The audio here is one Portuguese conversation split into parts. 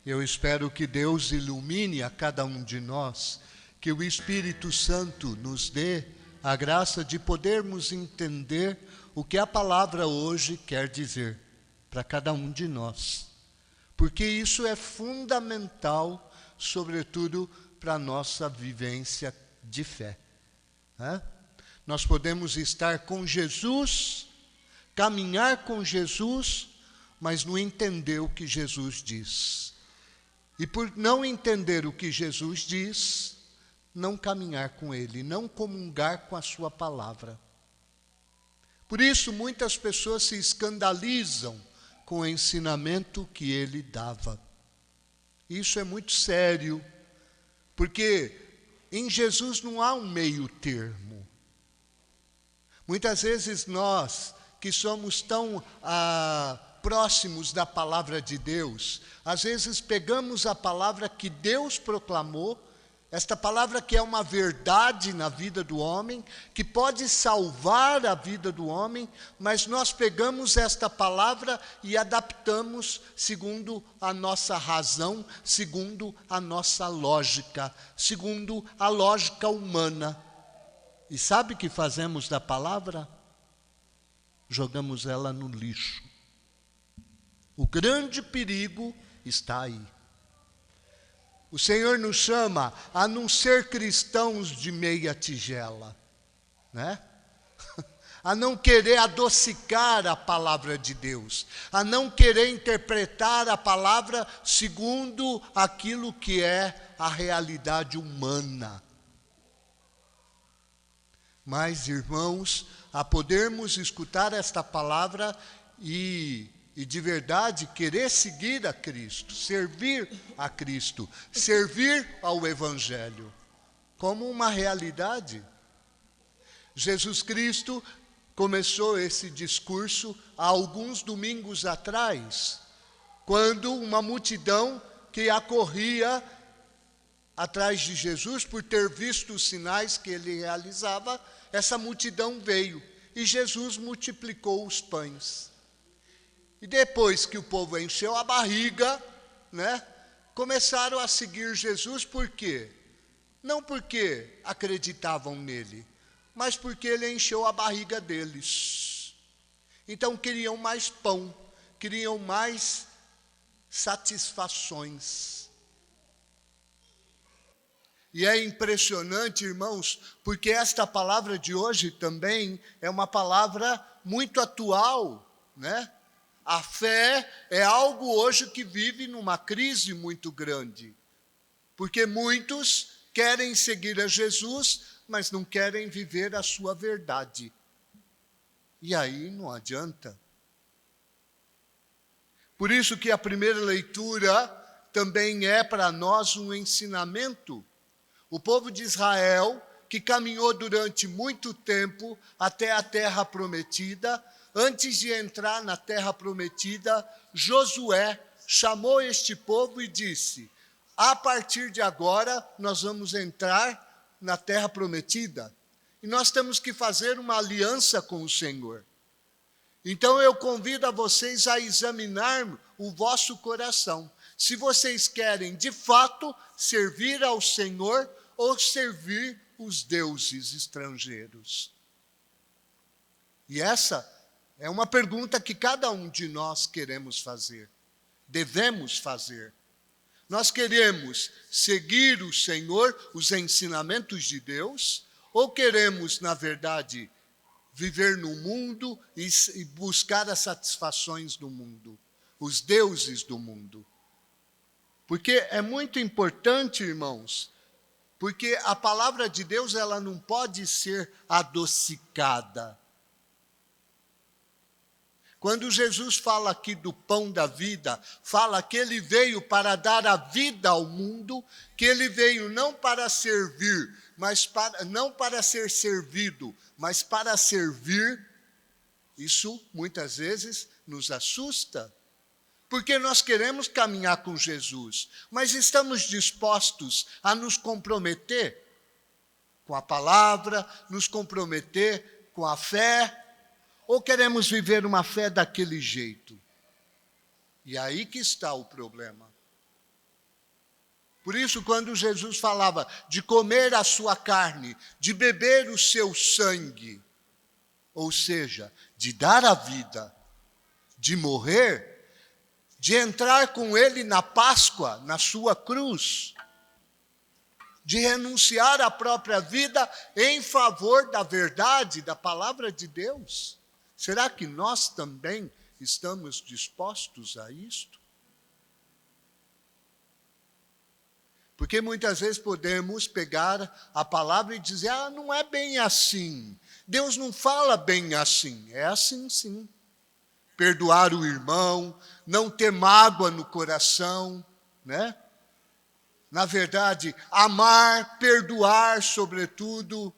Eu espero que Deus ilumine a cada um de nós, que o Espírito Santo nos dê a graça de podermos entender o que a palavra hoje quer dizer para cada um de nós. Porque isso é fundamental, sobretudo para a nossa vivência de fé. Nós podemos estar com Jesus, caminhar com Jesus, mas não entender o que Jesus diz. E por não entender o que Jesus diz, não caminhar com Ele, não comungar com a sua palavra. Por isso, muitas pessoas se escandalizam com o ensinamento que Ele dava. Isso é muito sério, porque em Jesus não há um meio termo. Muitas vezes nós, que somos tão próximos da palavra de Deus, às vezes pegamos a palavra que Deus proclamou, esta palavra que é uma verdade na vida do homem, que pode salvar a vida do homem, mas nós pegamos esta palavra e adaptamos segundo a nossa razão, segundo a nossa lógica, segundo a lógica humana. E sabe o que fazemos da palavra? Jogamos ela no lixo. O grande perigo está aí. O Senhor nos chama a não ser cristãos de meia tigela, né? A não querer adocicar a palavra de Deus, a não querer interpretar a palavra segundo aquilo que é a realidade humana. Mas, irmãos, a podermos escutar esta palavra e de verdade querer seguir a Cristo, servir a Cristo, servir ao Evangelho, como uma realidade. Jesus Cristo começou esse discurso há alguns domingos atrás, quando uma multidão que acorria atrás de Jesus, por ter visto os sinais que ele realizava, essa multidão veio e Jesus multiplicou os pães. E depois que o povo encheu a barriga, né, começaram a seguir Jesus, por quê? Não porque acreditavam nele, mas porque ele encheu a barriga deles. Então queriam mais pão, queriam mais satisfações. E é impressionante, irmãos, porque esta palavra de hoje também é uma palavra muito atual, né? A fé é algo hoje que vive numa crise muito grande, porque muitos querem seguir a Jesus, mas não querem viver a sua verdade. E aí não adianta. Por isso que a primeira leitura também é para nós um ensinamento. O povo de Israel, que caminhou durante muito tempo até a terra prometida, antes de entrar na terra prometida, Josué chamou este povo e disse: a partir de agora nós vamos entrar na terra prometida. E nós temos que fazer uma aliança com o Senhor. Então eu convido a vocês a examinar o vosso coração. Se vocês querem de fato servir ao Senhor ou servir os deuses estrangeiros. E essa é uma pergunta que cada um de nós queremos fazer, devemos fazer. Nós queremos seguir o Senhor, os ensinamentos de Deus, ou queremos, na verdade, viver no mundo e buscar as satisfações do mundo, os deuses do mundo? Porque é muito importante, irmãos, porque a palavra de Deus ela não pode ser adocicada. Quando Jesus fala aqui do pão da vida, fala que ele veio para dar a vida ao mundo, que ele veio não para servir, não para ser servido, mas para servir. Isso muitas vezes nos assusta, porque nós queremos caminhar com Jesus, mas estamos dispostos a nos comprometer com a palavra, nos comprometer com a fé, ou queremos viver uma fé daquele jeito? E aí que está o problema. Por isso, quando Jesus falava de comer a sua carne, de beber o seu sangue, ou seja, de dar a vida, de morrer, de entrar com ele na Páscoa, na sua cruz, de renunciar à própria vida em favor da verdade, da palavra de Deus. Será que nós também estamos dispostos a isto? Porque muitas vezes podemos pegar a palavra e dizer, não é bem assim. Deus não fala bem assim. É assim sim. Perdoar o irmão, não ter mágoa no coração, né? Na verdade, amar, perdoar, sobretudo,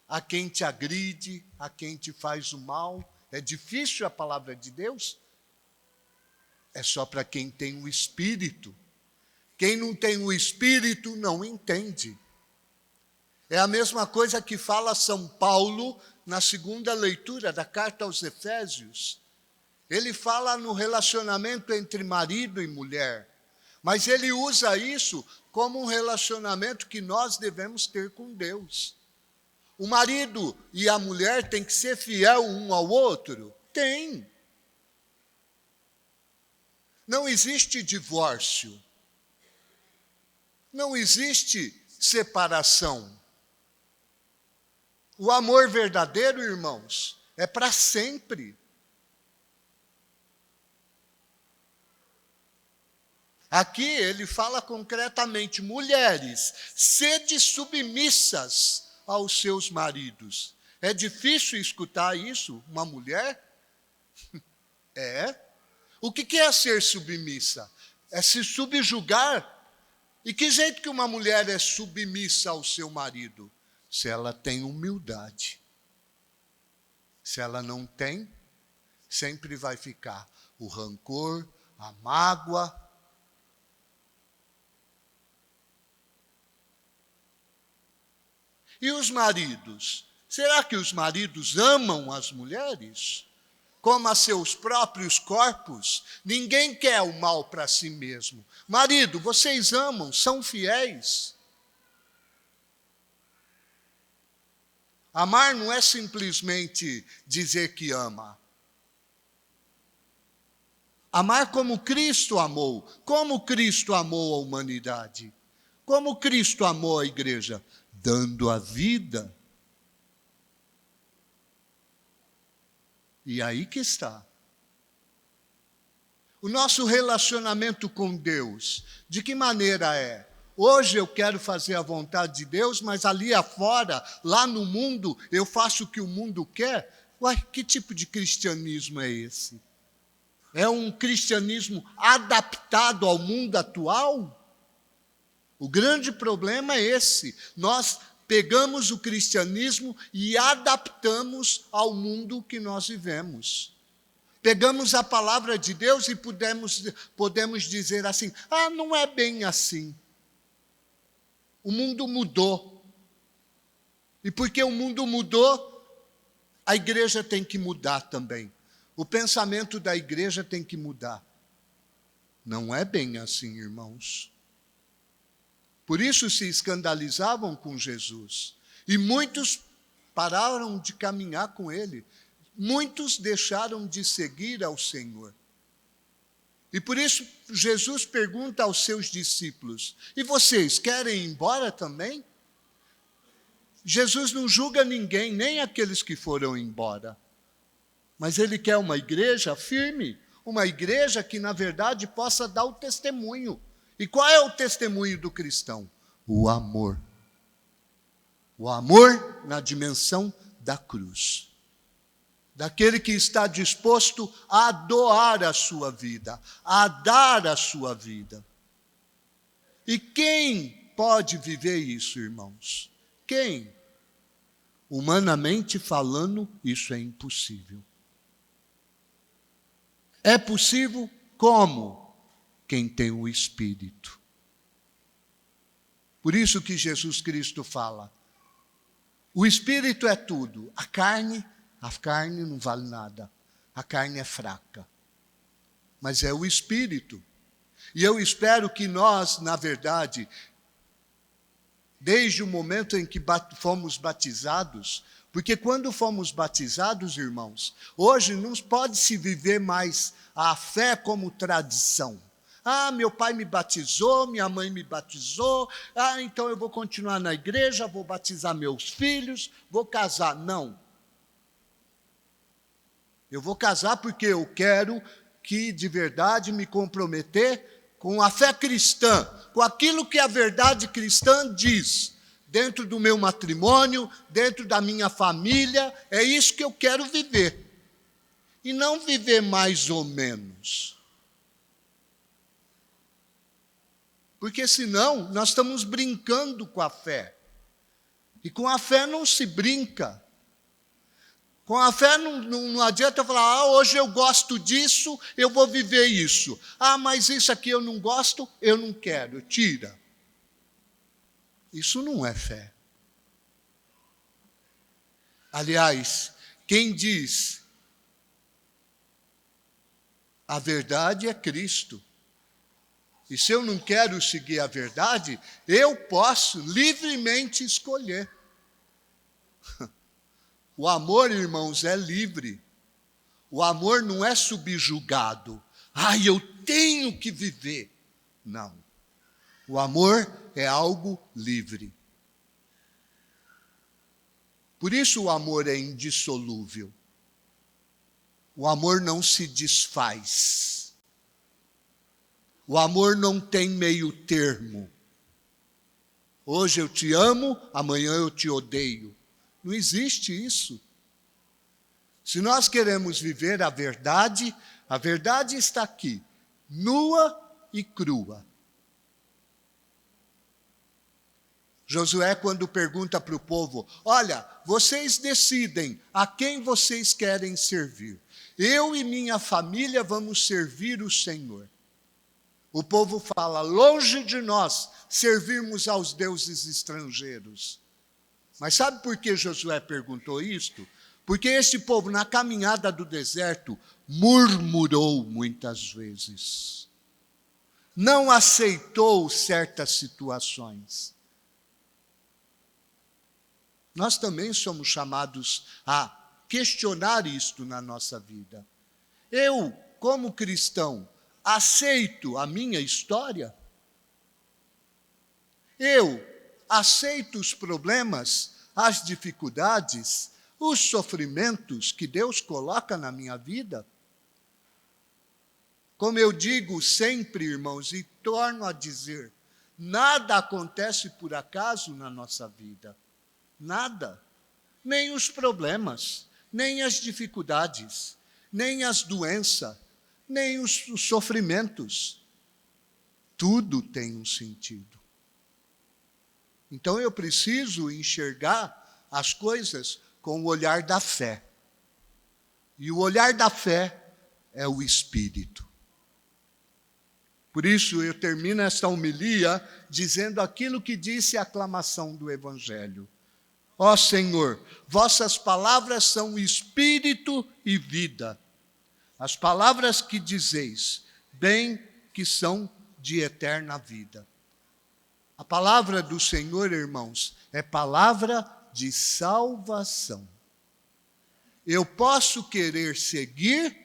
a quem te agride, a quem te faz o mal. É difícil a palavra de Deus? É só para quem tem o Espírito. Quem não tem o Espírito não entende. É a mesma coisa que fala São Paulo na segunda leitura da carta aos Efésios. Ele fala no relacionamento entre marido e mulher, mas ele usa isso como um relacionamento que nós devemos ter com Deus. O marido e a mulher têm que ser fiel um ao outro? Tem. Não existe divórcio. Não existe separação. O amor verdadeiro, irmãos, é para sempre. Aqui ele fala concretamente, mulheres, sede submissas aos seus maridos. É difícil escutar isso, uma mulher? É. O que é ser submissa? É se subjugar. E que jeito que uma mulher é submissa ao seu marido? Se ela tem humildade. Se ela não tem, sempre vai ficar o rancor, a mágoa. E os maridos? Será que os maridos amam as mulheres como a seus próprios corpos? Ninguém quer o mal para si mesmo. Marido, vocês amam, são fiéis. Amar não é simplesmente dizer que ama. Amar como Cristo amou. Como Cristo amou a humanidade. Como Cristo amou a igreja. Dando a vida. E aí que está. O nosso relacionamento com Deus, de que maneira é? Hoje eu quero fazer a vontade de Deus, mas ali afora, lá no mundo, eu faço o que o mundo quer? Ué, que tipo de cristianismo é esse? É um cristianismo adaptado ao mundo atual? O grande problema é esse. Nós pegamos o cristianismo e adaptamos ao mundo que nós vivemos. Pegamos a palavra de Deus e podemos dizer assim, não é bem assim. O mundo mudou. E porque o mundo mudou, a igreja tem que mudar também. O pensamento da igreja tem que mudar. Não é bem assim, irmãos. Por isso se escandalizavam com Jesus. E muitos pararam de caminhar com ele. Muitos deixaram de seguir ao Senhor. E por isso Jesus pergunta aos seus discípulos, e vocês querem ir embora também? Jesus não julga ninguém, nem aqueles que foram embora. Mas ele quer uma igreja firme, uma igreja que na verdade possa dar o testemunho. E qual é o testemunho do cristão? O amor. O amor na dimensão da cruz. Daquele que está disposto a doar a sua vida, a dar a sua vida. E quem pode viver isso, irmãos? Quem? Humanamente falando, isso é impossível. É possível como? Quem tem o Espírito. Por isso que Jesus Cristo fala, o Espírito é tudo, a carne não vale nada, a carne é fraca, mas é o Espírito. E eu espero que nós, na verdade, desde o momento em que fomos batizados, porque quando fomos batizados, irmãos, hoje não pode se viver mais a fé como tradição. Ah, meu pai me batizou, minha mãe me batizou, então eu vou continuar na igreja, vou batizar meus filhos, vou casar. Não. Eu vou casar porque eu quero que de verdade me comprometer com a fé cristã, com aquilo que a verdade cristã diz, dentro do meu matrimônio, dentro da minha família, é isso que eu quero viver. E não viver mais ou menos. Porque senão nós estamos brincando com a fé. E com a fé não se brinca. Com a fé não adianta eu falar, hoje eu gosto disso, eu vou viver isso. Mas isso aqui eu não gosto, eu não quero, tira. Isso não é fé. Aliás, quem diz a verdade é Cristo. E se eu não quero seguir a verdade, eu posso livremente escolher. O amor, irmãos, é livre. O amor não é subjugado. Eu tenho que viver. Não. O amor é algo livre. Por isso o amor é indissolúvel. O amor não se desfaz. O amor não tem meio termo. Hoje eu te amo, amanhã eu te odeio. Não existe isso. Se nós queremos viver a verdade está aqui, nua e crua. Josué, quando pergunta para o povo, olha, vocês decidem a quem vocês querem servir. Eu e minha família vamos servir o Senhor. O povo fala, longe de nós servirmos aos deuses estrangeiros. Mas sabe por que Josué perguntou isto? Porque esse povo, na caminhada do deserto, murmurou muitas vezes. Não aceitou certas situações. Nós também somos chamados a questionar isto na nossa vida. Eu, como cristão, aceito a minha história? Eu aceito os problemas, as dificuldades, os sofrimentos que Deus coloca na minha vida? Como eu digo sempre, irmãos, e torno a dizer, nada acontece por acaso na nossa vida. Nada. Nem os problemas, nem as dificuldades, nem as doenças, nem os sofrimentos. Tudo tem um sentido. Então eu preciso enxergar as coisas com o olhar da fé. E o olhar da fé é o Espírito. Por isso eu termino esta homilia dizendo aquilo que disse a aclamação do Evangelho. Ó Senhor, vossas palavras são espírito e vida. As palavras que dizeis, bem que são de eterna vida. A palavra do Senhor, irmãos, é palavra de salvação. Eu posso querer seguir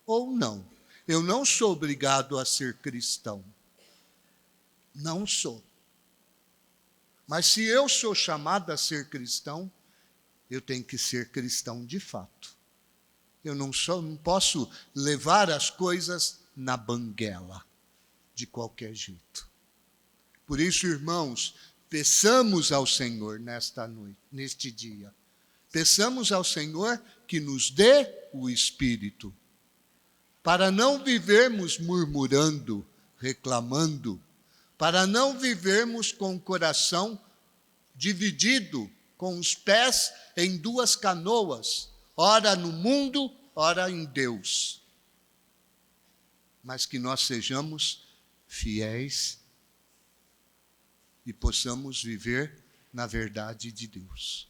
ou não. Eu não sou obrigado a ser cristão. Não sou. Mas se eu sou chamado a ser cristão, eu tenho que ser cristão de fato. Eu não posso levar as coisas na banguela, de qualquer jeito. Por isso, irmãos, peçamos ao Senhor nesta noite, neste dia. Peçamos ao Senhor que nos dê o Espírito, para não vivermos murmurando, reclamando, para não vivermos com o coração dividido, com os pés em duas canoas, ora no mundo, ora em Deus. Mas que nós sejamos fiéis e possamos viver na verdade de Deus.